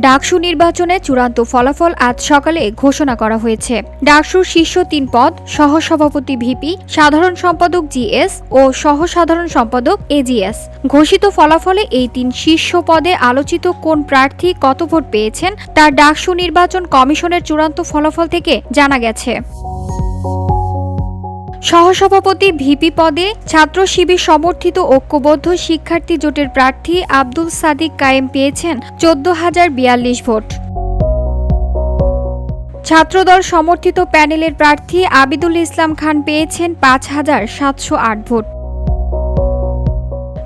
ডাকসু নির্বাচনে চূড়ান্ত ফলাফল আজ সকালে ঘোষণা করা হয়েছে। ডাকসুর শীর্ষ ৩ পদ সহসভাপতি ভিপি, সাধারণ সম্পাদক জিএস ও সহসাধারণ সম্পাদক এজিএস। ঘোষিত ফলাফলে এই ৩ শীর্ষ পদে আলোচিত কোন প্রার্থী কত ভোট পেয়েছেন তা ডাকসু নির্বাচন কমিশনের চূড়ান্ত ফলাফল থেকে জানা গেছে। সহসভাপতি ভিপি পদে ছাত্র শিবির সমর্থিত ঐক্যবদ্ধ শিক্ষার্থী জোটের প্রার্থী আব্দুল সাদিক কায়েম পেয়েছেন ১৪,০৪২ ভোট। ছাত্রদল সমর্থিত প্যানেলের প্রার্থী আবিদুল ইসলাম খান পেয়েছেন ৫,৭০৮ ভোট।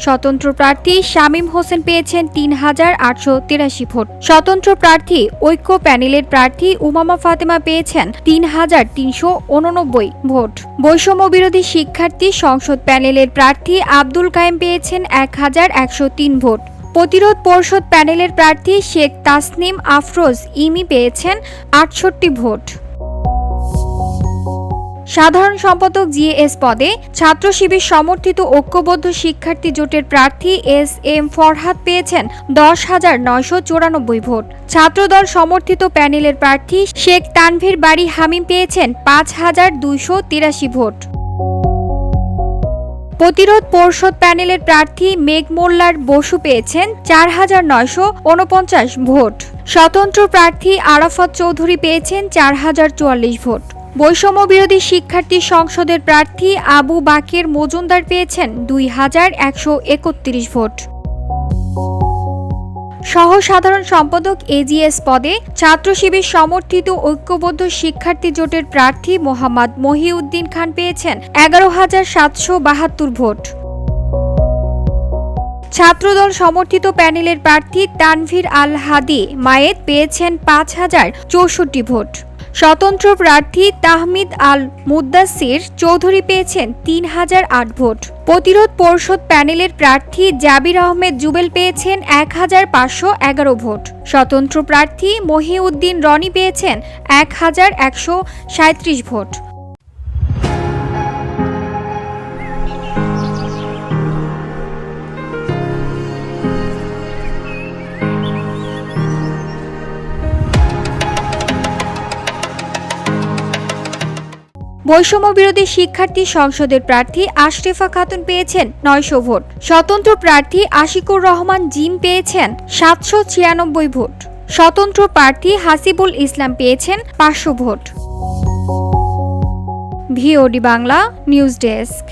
স্বতন্ত্র প্রার্থী শামীম হোসেন পেয়েছেন ৩,৮৮৩ ভোট। স্বতন্ত্র প্রার্থী ঐক্য প্যানেলের প্রার্থী উমামা ফাতেমা পেয়েছেন ৩,৩৮৯ ভোট। বৈষম্য বিরোধী শিক্ষার্থী সংসদ প্যানেলের প্রার্থী আব্দুল কায়েম পেয়েছেন ১,১০৩ ভোট। প্রতিরোধ পরিষদ প্যানেলের প্রার্থী শেখ তাসনিম আফরোজ ইমি পেয়েছেন ৬৮ ভোট। সাধারণ সম্পাদক জিএস পদে ছাত্র শিবির সমর্থিত ঐক্যবদ্ধ শিক্ষার্থী জোটের প্রার্থী এস.এম. ফরহাদ পেয়েছেন ১০,৯৯৪ ভোট। ছাত্রদল সমর্থিত প্যানেলের প্রার্থী শেখ তানভীর বারী হামিম পেয়েছেন ৫,২৮৩ ভোট। প্রতিরোধ পরিষদ প্যানেলের প্রার্থী মেঘ মোল্লার বসু পেয়েছেন ৪,৯৪৯ ভোট। স্বতন্ত্র প্রার্থী আরাফাত চৌধুরী পেয়েছেন ৪,০৪৪ ভোট। বৈষম্য বিরোধী শিক্ষার্থী সংসদের প্রার্থী আবু বাকের মজুমদার পেয়েছেন ২,১৩১ ভোট। সহসাধারণ সম্পাদক এজিএস পদে ছাত্র শিবির সমর্থিত ঐক্যবদ্ধ শিক্ষার্থী জোটের প্রার্থী মোহাম্মদ মহিউদ্দিন খান পেয়েছেন ১১,৭৭২ ভোট। ছাত্রদল সমর্থিত প্যানেলের প্রার্থী তানভীর আল হাদি মায়েদ পেয়েছেন ৫,০৬৪ ভোট। স্বতন্ত্র প্রার্থী তাহমিদ আল মুদ্দাসির চৌধুরী পেয়েছেন ৩,০০৮ ভোট। প্রতিরোধ পরিষদ প্যানেলের প্রার্থী জাবির আহমেদ জুবেল পেয়েছেন ১,৫১১ ভোট। স্বতন্ত্র প্রার্থী মহিউদ্দিন রনি পেয়েছেন ১,১৩৭ ভোট। বৈষম্য বিরোধী শিক্ষার্থী সংসদের প্রার্থী আশরেফা খাতুন পেয়েছেন ৯০০ ভোট। স্বতন্ত্র প্রার্থী আশিকুর রহমান জিম পেয়েছেন ৭৯৬ ভোট। স্বতন্ত্র প্রার্থী হাসিবুল ইসলাম পেয়েছেন ৫০০ vote. VOD Bangla news desk.